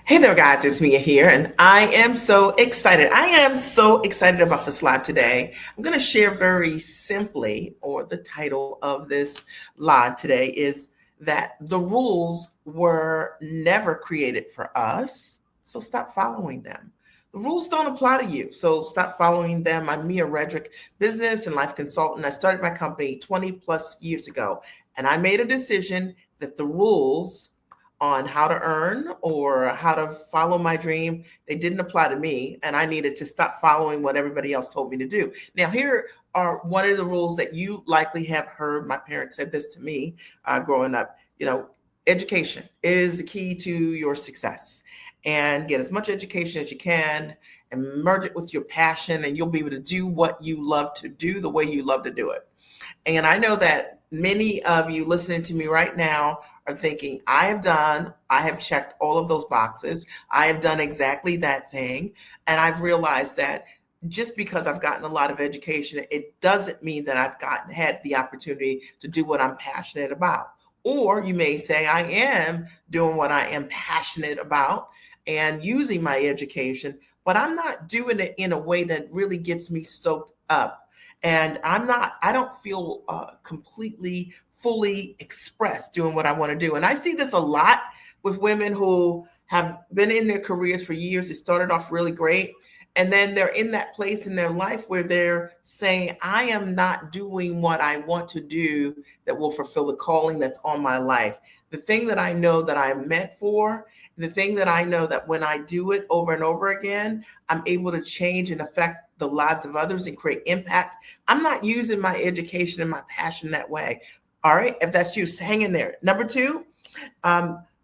Hey there, guys, it's Mia here, and I am so excited. I am so excited about this live today. I'm going to share very simply, or the title of this live today is that the rules were never created for us, so stop following them. The rules don't apply to you, so stop following them. I'm Mia Redrick, business and life consultant. I started my company 20 plus years ago, and I made a decision that the rules on how to earn or how to follow my dream, they didn't apply to me. And I needed to stop following what everybody else told me to do. Now, here are one of the rules that you likely have heard. My parents said this to me growing up. Education is the key to your success. And get as much education as you can and merge it with your passion, and you'll be able to do what you love to do the way you love to do it. And I know that many of you listening to me right now are thinking, I have checked all of those boxes. I have done exactly that thing. And I've realized that just because I've gotten a lot of education, it doesn't mean that had the opportunity to do what I'm passionate about. Or you may say, I am doing what I am passionate about and using my education, but I'm not doing it in a way that really gets me stoked up. And I don't feel completely, fully expressed doing what I want to do. And I see this a lot with women who have been in their careers for years. It started off really great. And then they're in that place in their life where they're saying, I am not doing what I want to do that will fulfill the calling that's on my life. The thing that I know that I'm meant for, the thing that I know that when I do it over and over again, I'm able to change and affect the lives of others and create impact. I'm not using my education and my passion that way. All right. If that's you, hang in there. Number two,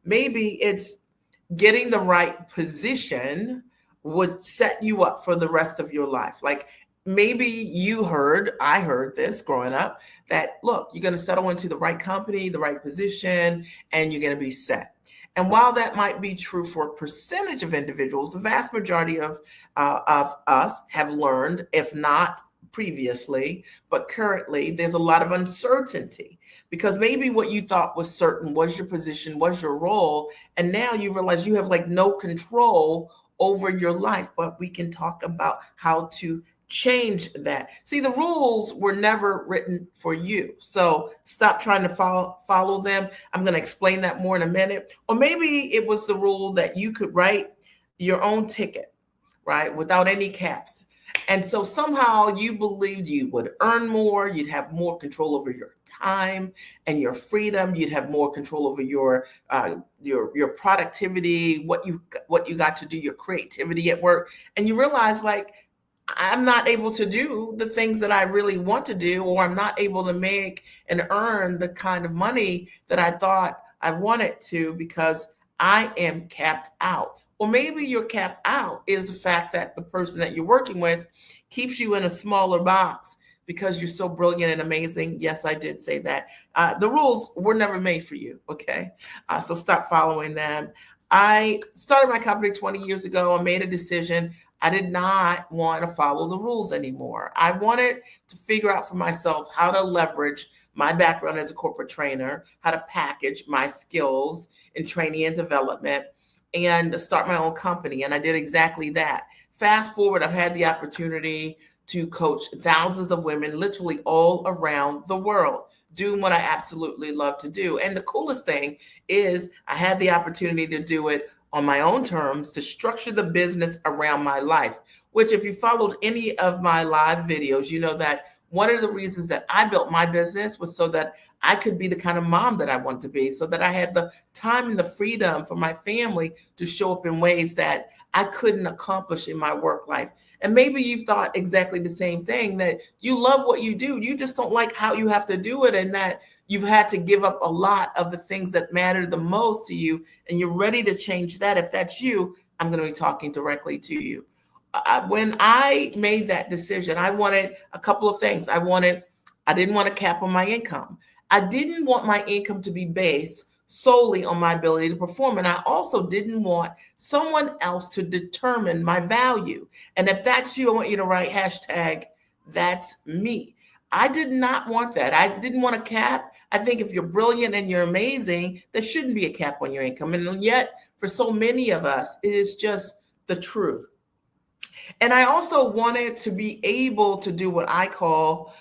maybe it's getting the right position would set you up for the rest of your life. Like maybe I heard this growing up that, look, you're going to settle into the right company, the right position, and you're going to be set. And while that might be true for a percentage of individuals, the vast majority of us have learned, if not previously, but currently, there's a lot of uncertainty because maybe what you thought was certain was your position, was your role, and now you realize you have like no control over your life. But we can talk about how to change that. See, the rules were never written for you. So stop trying to follow them. I'm going to explain that more in a minute. Or maybe it was the rule that you could write your own ticket, right? Without any caps. And so somehow you believed you would earn more, you'd have more control over your time and your freedom, you'd have more control over your productivity, what you got to do, your creativity at work. And you realize, like, I'm not able to do the things that I really want to do, or I'm not able to make and earn the kind of money that I thought I wanted to because I am capped out. Or maybe you're capped out is the fact that the person that you're working with keeps you in a smaller box because you're so brilliant and amazing. Yes, I did say that. The rules were never made for you, okay? So stop following them. I started my company 20 years ago. I made a decision. I did not want to follow the rules anymore. I wanted to figure out for myself how to leverage my background as a corporate trainer, how to package my skills in training and development, and start my own company. And I did exactly that. Fast forward, I've had the opportunity to coach thousands of women literally all around the world, doing what I absolutely love to do. And the coolest thing is I had the opportunity to do it on my own terms, to structure the business around my life, which if you followed any of my live videos, you know that one of the reasons that I built my business was so that I could be the kind of mom that I want to be, so that I had the time and the freedom for my family to show up in ways that I couldn't accomplish in my work life. And maybe you've thought exactly the same thing, that you love what you do. You just don't like how you have to do it, and that you've had to give up a lot of the things that matter the most to you, and you're ready to change that. If that's you, I'm going to be talking directly to you. When I made that decision, I wanted a couple of things. I didn't want a cap on my income. I didn't want my income to be based solely on my ability to perform. And I also didn't want someone else to determine my value. And if that's you, I want you to write hashtag that's me. I did not want that. I didn't want a cap. I think if you're brilliant and you're amazing, there shouldn't be a cap on your income. And yet, for so many of us, it is just the truth. And I also wanted to be able to do what I call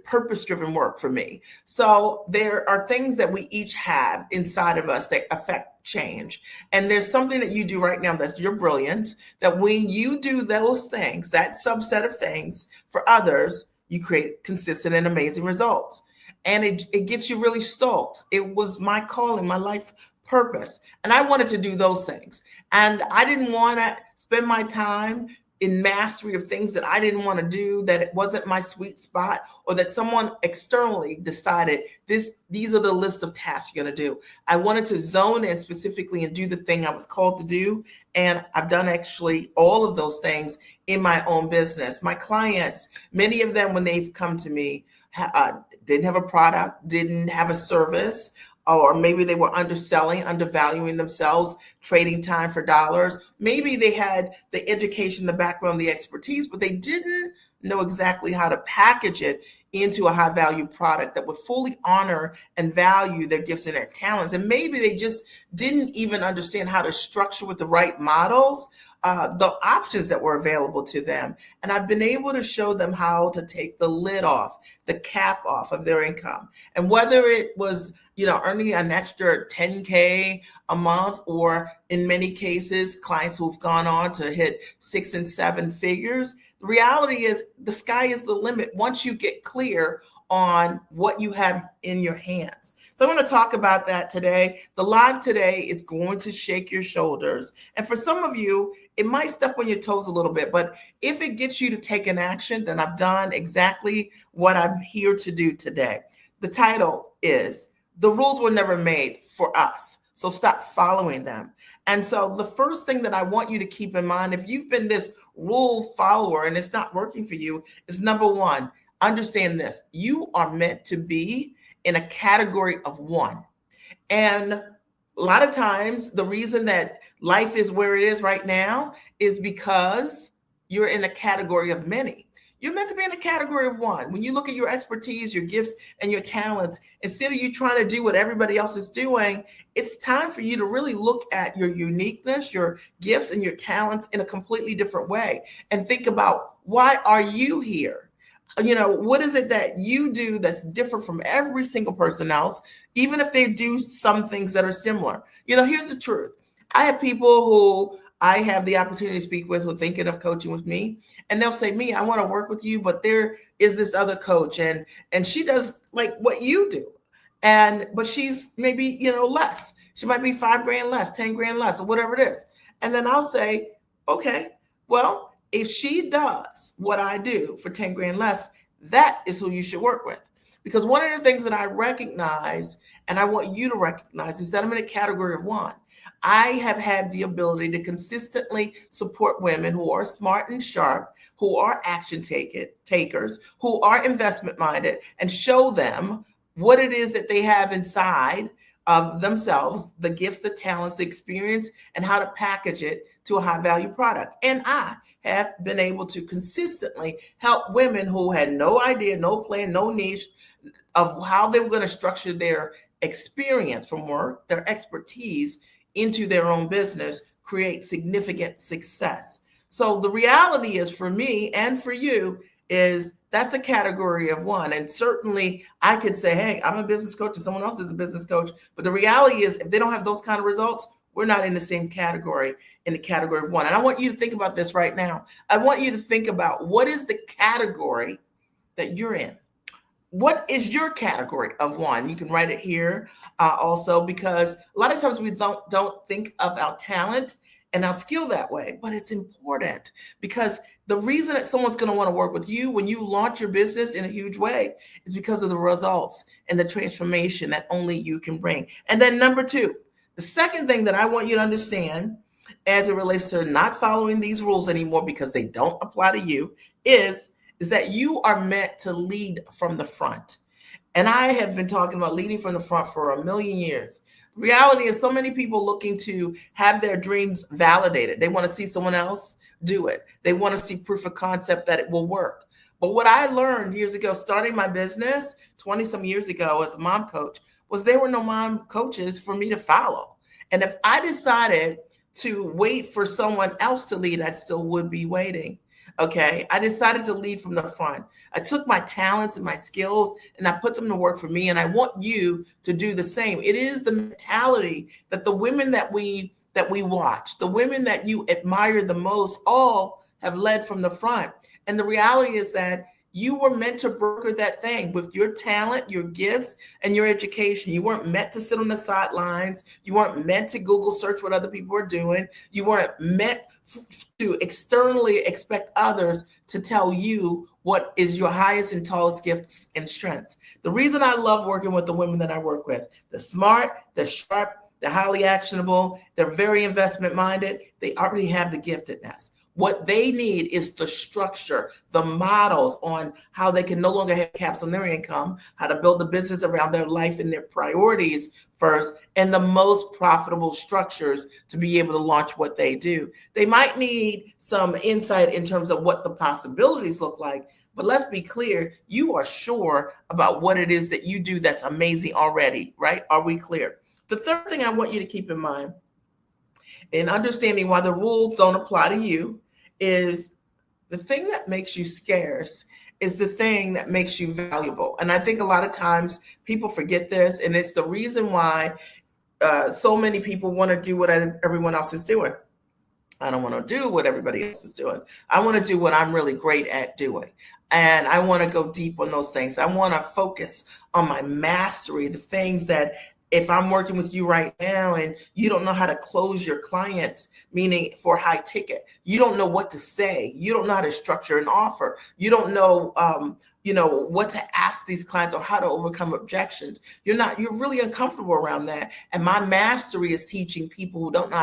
purpose driven work for me. So there are things that we each have inside of us that affect change. And there's something that you do right now that's your brilliance, that when you do those things, that subset of things for others, you create consistent and amazing results. And it gets you really stoked. It was my calling, my life purpose. And I wanted to do those things. And I didn't want to spend my time in mastery of things that I didn't want to do, that it wasn't my sweet spot, or that someone externally decided these are the list of tasks you're going to do. I wanted to zone in specifically and do the thing I was called to do. And I've done actually all of those things in my own business. My clients, many of them, when they've come to me, didn't have a product, didn't have a service, or maybe they were underselling, undervaluing themselves, trading time for dollars. Maybe they had the education, the background, the expertise, but they didn't know exactly how to package it into a high value product that would fully honor and value their gifts and their talents. And maybe they just didn't even understand how to structure with the right models the options that were available to them. And I've been able to show them how to take the lid off, the cap off of their income. And whether it was, earning an extra 10K a month, or in many cases, clients who've gone on to hit 6 and 7 figures, the reality is the sky is the limit once you get clear on what you have in your hands. So I'm going to talk about that today. The live today is going to shake your shoulders. And for some of you, it might step on your toes a little bit, but if it gets you to take an action, then I've done exactly what I'm here to do today. The title is The Rules Were Never Made for Us, so stop following them. And so the first thing that I want you to keep in mind, if you've been this rule follower and it's not working for you, is number one, understand this. You are meant to be in a category of one. And a lot of times the reason that life is where it is right now is because you're in a category of many. You're meant to be in a category of one. When you look at your expertise, your gifts, and your talents, instead of you trying to do what everybody else is doing, it's time for you to really look at your uniqueness, your gifts, and your talents in a completely different way and think about, why are you here? What is it that you do that's different from every single person else, even if they do some things that are similar? Here's the truth. I have people who I have the opportunity to speak with who are thinking of coaching with me, and they'll say, "Me, I want to work with you, but there is this other coach, and she does like what you do, but she's maybe less. She might be $5,000 less, 10 grand less, or whatever it is." And then I'll say, "Okay, well, if she does what I do for 10 grand less, that is who you should work with." Because one of the things that I recognize, and I want you to recognize, is that I'm in a category of one. I have had the ability to consistently support women who are smart and sharp, who are action takers, who are investment minded, and show them what it is that they have inside of themselves, the gifts, the talents, the experience, and how to package it to a high value product. And I have been able to consistently help women who had no idea, no plan, no niche of how they were going to structure their experience from work, their expertise into their own business, create significant success. So the reality is, for me and for you, is that's a category of one. And certainly I could say, hey, I'm a business coach and someone else is a business coach. But the reality is, if they don't have those kind of results, we're not in the same category, in the category of one. And I want you to think about this right now. I want you to think about, what is the category that you're in? What is your category of one? You can write it here also, because a lot of times we don't think of our talent and our skill that way, but it's important, because the reason that someone's going to want to work with you when you launch your business in a huge way is because of the results and the transformation that only you can bring. And then number two, the second thing that I want you to understand as it relates to not following these rules anymore because they don't apply to you is that you are meant to lead from the front. And I have been talking about leading from the front for a million years. Reality is, so many people looking to have their dreams validated. They want to see someone else do it. They want to see proof of concept that it will work. But what I learned years ago, starting my business 20 some years ago as a mom coach, was there were no mom coaches for me to follow. And if I decided to wait for someone else to lead, I still would be waiting. Okay. I decided to lead from the front. I took my talents and my skills and I put them to work for me. And I want you to do the same. It is the mentality that the women that we watch, the women that you admire the most, all have led from the front. And the reality is that you were meant to broker that thing with your talent, your gifts, and your education. You weren't meant to sit on the sidelines. You weren't meant to Google search what other people are doing. You weren't meant to externally expect others to tell you what is your highest and tallest gifts and strengths. The reason I love working with the women that I work with, they're smart, they're sharp, they're highly actionable, they're very investment minded, they already have the giftedness. What they need is the structure, the models on how they can no longer have caps on their income, how to build a business around their life and their priorities first, and the most profitable structures to be able to launch what they do. They might need some insight in terms of what the possibilities look like, but let's be clear, you are sure about what it is that you do that's amazing already, right? Are we clear? The third thing I want you to keep in mind in understanding why the rules don't apply to you is the thing that makes you scarce is the thing that makes you valuable. And I think a lot of times people forget this, and it's the reason why so many people want to do what everyone else is doing. I don't want to do what everybody else is doing. I want to do what I'm really great at doing. And I want to go deep on those things. I want to focus on my mastery, the things that if I'm working with you right now and you don't know how to close your clients, meaning for high ticket, you don't know what to say, you don't know how to structure an offer, you don't know, what to ask these clients or how to overcome objections. You're really uncomfortable around that. And my mastery is teaching people who don't know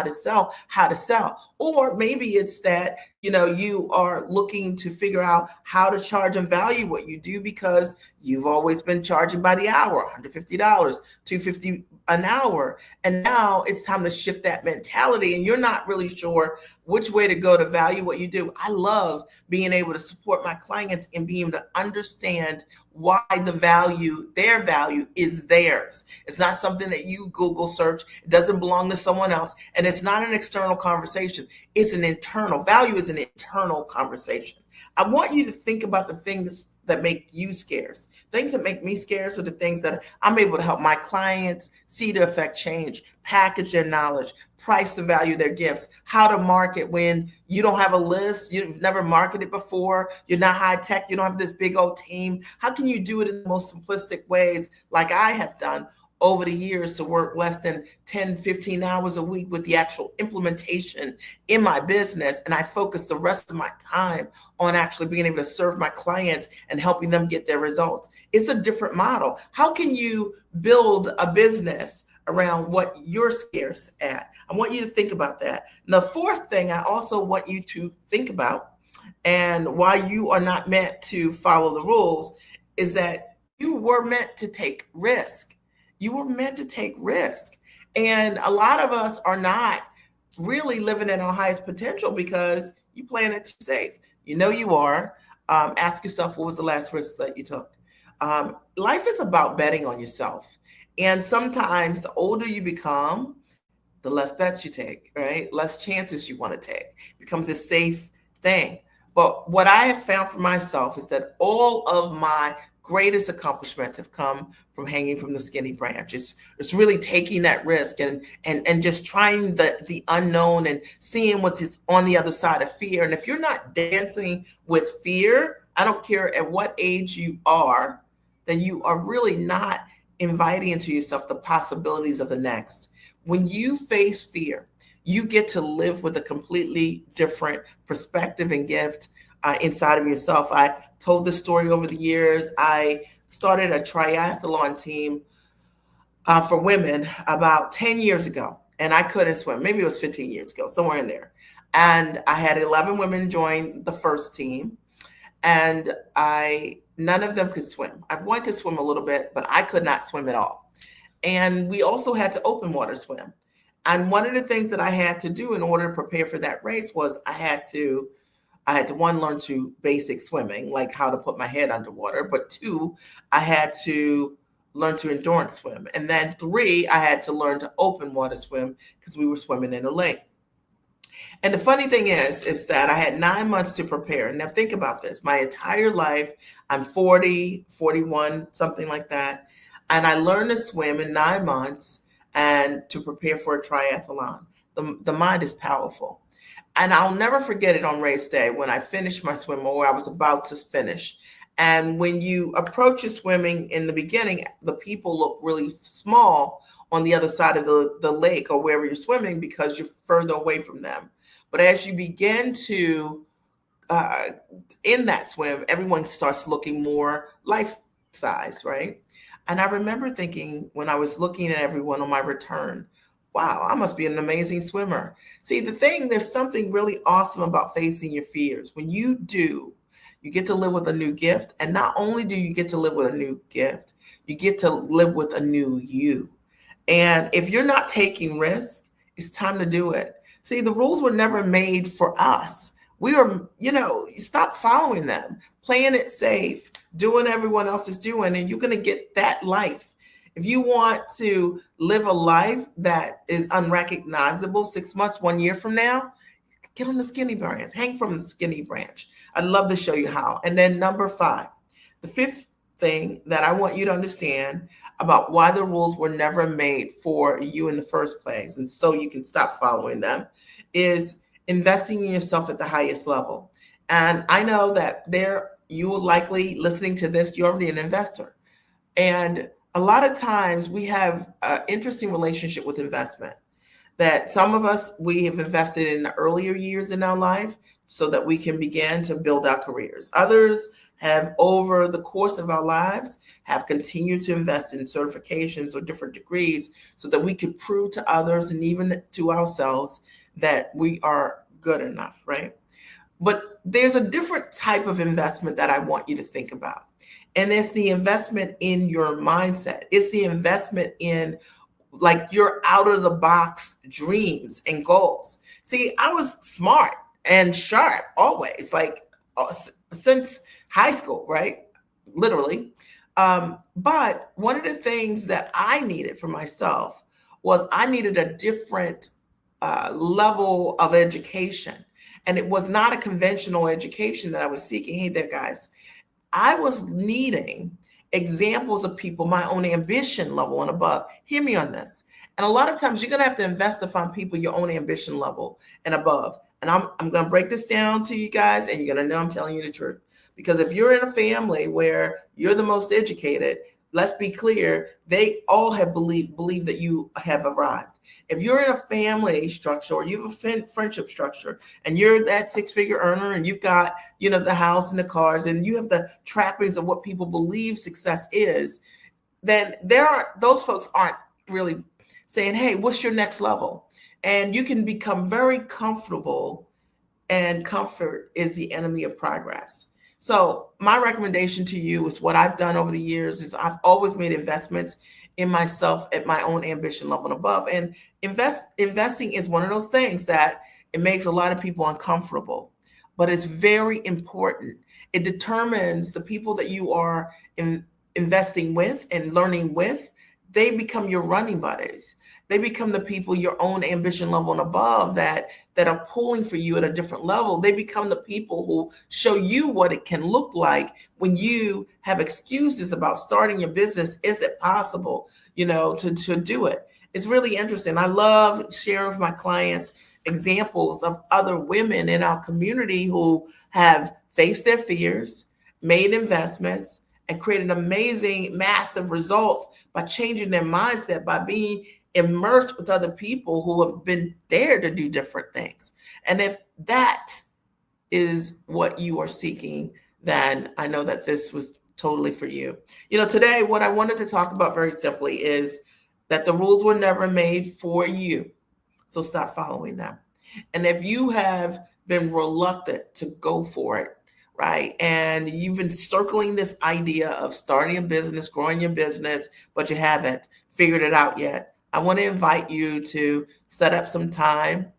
how to sell. Or maybe it's that, you are looking to figure out how to charge and value what you do because you've always been charging by the hour, $150, $250 an hour. And now it's time to shift that mentality and you're not really sure which way to go to value what you do. I love being able to support my clients and being able to understand why their value is theirs. It's not something that you Google search. It doesn't belong to someone else. And it's not an external conversation. It's an internal. Value is an internal conversation. I want you to think about the things that make you scarce. Things that make me scarce are the things that I'm able to help my clients see to affect change, package their knowledge, price to value their gifts, how to market when you don't have a list, you've never marketed before, you're not high tech, you don't have this big old team. How can you do it in the most simplistic ways like I have done over the years to work less than 10, 15 hours a week with the actual implementation in my business. And I focus the rest of my time on actually being able to serve my clients and helping them get their results. It's a different model. How can you build a business around what you're scarce at? I want you to think about that. And the fourth thing I also want you to think about and why you are not meant to follow the rules is that you were meant to take risk. You were meant to take risk. And a lot of us are not really living in our highest potential because you playing it too safe. You are. Ask yourself, what was the last risk that you took? Life is about betting on yourself. And sometimes the older you become, the less bets you take, right? Less chances you want to take. It becomes a safe thing. But what I have found for myself is that all of my greatest accomplishments have come from hanging from the skinny branch. It's really taking that risk and just trying the unknown and seeing what's on the other side of fear. And if you're not dancing with fear, I don't care at what age you are, then you are really not inviting into yourself the possibilities of the next. When you face fear, you get to live with a completely different perspective and gift inside of yourself. I told this story over the years. I started a triathlon team for women about 10 years ago, and I couldn't swim. Maybe it was 15 years ago, somewhere in there. And I had 11 women join the first team, and none of them could swim. One could swim a little bit, but I could not swim at all. And we also had to open water swim. And one of the things that I had to do in order to prepare for that race was I had to I had to one, learn to basic swimming, like how to put my head underwater, but two, I had to learn to endurance swim. And then three, I had to learn to open water swim because we were swimming in a lake. And the funny thing is that I had 9 months to prepare. Now think about this. My entire life, I'm 40, 41, something like that. And I learned to swim in 9 months and to prepare for a triathlon. The mind is powerful. And I'll never forget it on race day when I finished my swim, or I was about to finish. And when you approach your swimming in the beginning, the people look really small on the other side of the lake or wherever you're swimming because you're further away from them. But as you begin to uh, in that swim, everyone starts looking more life size, right? And I remember thinking when I was looking at everyone on my return, wow, I must be an amazing swimmer. See, there's something really awesome about facing your fears. When you do, you get to live with a new gift. And not only do you get to live with a new gift, you get to live with a new you. And if you're not taking risks, it's time to do it. See, the rules were never made for us. We are, stop following them, playing it safe, doing everyone else is doing, and you're going to get that life. If you want to live a life that is unrecognizable 6 months, 1 year from now, get on the skinny branch, hang from the skinny branch. I'd love to show you how. And then number 5, the fifth thing that I want you to understand about why the rules were never made for you in the first place, and so you can stop following them, is investing in yourself at the highest level. And I know that you will likely listening to this, you're already an investor. And a lot of times we have an interesting relationship with investment that some of us, we have invested in the earlier years in our life so that we can begin to build our careers. Others have, over the course of our lives, have continued to invest in certifications or different degrees so that we could prove to others and even to ourselves that we are good enough, right? But there's a different type of investment that I want you to think about. And it's the investment in your mindset. It's the investment in like your out of the box dreams and goals. See, I was smart and sharp always, like since high school, right? Literally. But one of the things that I needed for myself was I needed a different level of education. And it was not a conventional education that I was seeking. Hey there, guys. I was needing examples of people my own ambition level and above. Hear me on this. And a lot of times you're going to have to invest to find people your own ambition level and above. And I'm going to break this down to you guys, and you're going to know I'm telling you the truth. Because if you're in a family where you're the most educated, let's be clear, they all have believe that you have arrived. If you're in a family structure or you have a friendship structure and you're that 6-figure earner and you've got, the house and the cars and you have the trappings of what people believe success is, then those folks aren't really saying, hey, what's your next level? And you can become very comfortable, and comfort is the enemy of progress. So my recommendation to you is what I've done over the years is I've always made investments in myself at my own ambition level and above. And investing is one of those things that it makes a lot of people uncomfortable, but it's very important. It determines the people that you are investing with and learning with. They become your running buddies. They become the people your own ambition level and above that are pulling for you at a different level. They become the people who show you what it can look like when you have excuses about starting your business. Is it possible, to do it? It's really interesting. I love sharing with my clients examples of other women in our community who have faced their fears, made investments, and created amazing, massive results by changing their mindset, by being immersed with other people who have been dared to do different things. And if that is what you are seeking, then I know that this was totally for you. Today, what I wanted to talk about very simply is that the rules were never made for you. So stop following them. And if you have been reluctant to go for it, right? And you've been circling this idea of starting a business, growing your business, but you haven't figured it out yet, I want to invite you to set up some time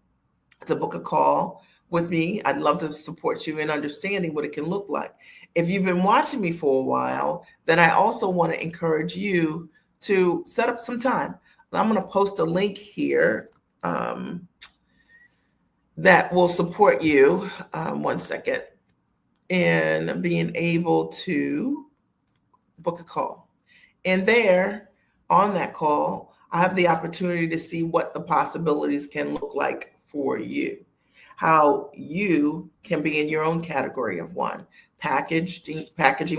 to book a call with me. I'd love to support you in understanding what it can look like. If you've been watching me for a while, then I also want to encourage you to set up some time. I'm going to post a link here that will support you, one second, in being able to book a call. And there, on that call, I have the opportunity to see what the possibilities can look like for you, how you can be in your own category of one, packaging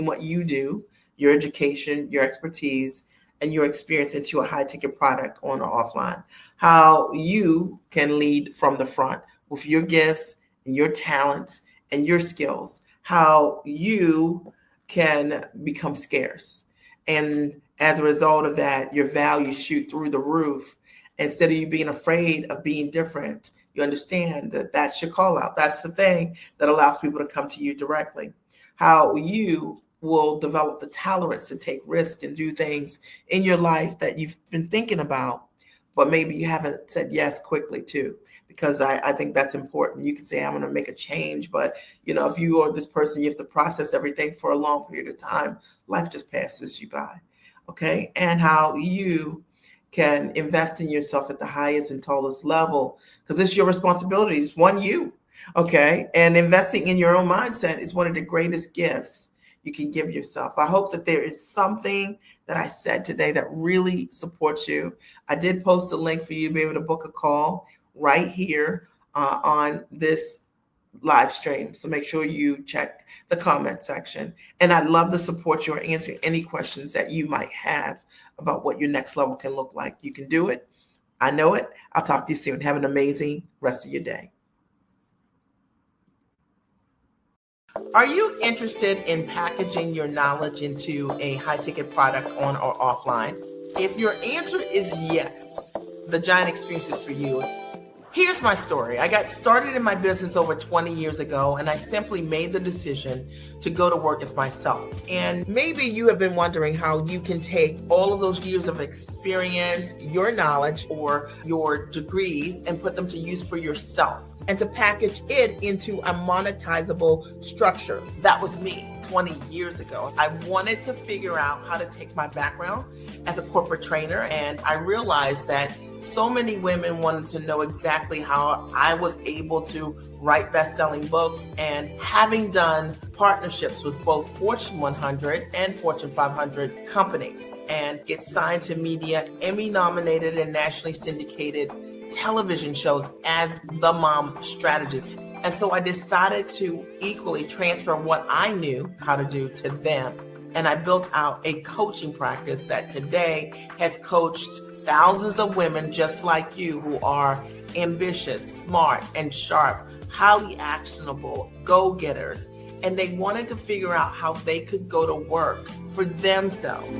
what you do, your education, your expertise, and your experience into a high ticket product on or offline, how you can lead from the front with your gifts and your talents and your skills, how you can become scarce. And as a result of that, your values shoot through the roof. Instead of you being afraid of being different, you understand that that's your call out. That's the thing that allows people to come to you directly. How you will develop the tolerance to take risks and do things in your life that you've been thinking about, but maybe you haven't said yes quickly to, because I think that's important. You can say, I'm going to make a change, but if you are this person, you have to process everything for a long period of time. Life just passes you by. Okay. And how you can invest in yourself at the highest and tallest level, because it's your responsibility. It's you. Okay. And investing in your own mindset is one of the greatest gifts you can give yourself. I hope that there is something that I said today that really supports you. I did post a link for you to be able to book a call right here on this live stream. So make sure you check the comment section. And I'd love to support you or answer any questions that you might have about what your next level can look like. You can do it. I know it. I'll talk to you soon. Have an amazing rest of your day. Are you interested in packaging your knowledge into a high-ticket product on or offline? If your answer is yes, the Giant Experience is for you. Here's my story. I got started in my business over 20 years ago, and I simply made the decision to go to work as myself. And maybe you have been wondering how you can take all of those years of experience, your knowledge, or your degrees, and put them to use for yourself, and to package it into a monetizable structure. That was me 20 years ago. I wanted to figure out how to take my background as a corporate trainer, and I realized that so many women wanted to know exactly how I was able to write best-selling books, and having done partnerships with both Fortune 100 and Fortune 500 companies, and get signed to media, Emmy-nominated and nationally syndicated television shows as the mom strategist. And so I decided to equally transfer what I knew how to do to them. And I built out a coaching practice that today has coached thousands of women just like you who are ambitious, smart, and sharp, highly actionable, go-getters. And they wanted to figure out how they could go to work for themselves.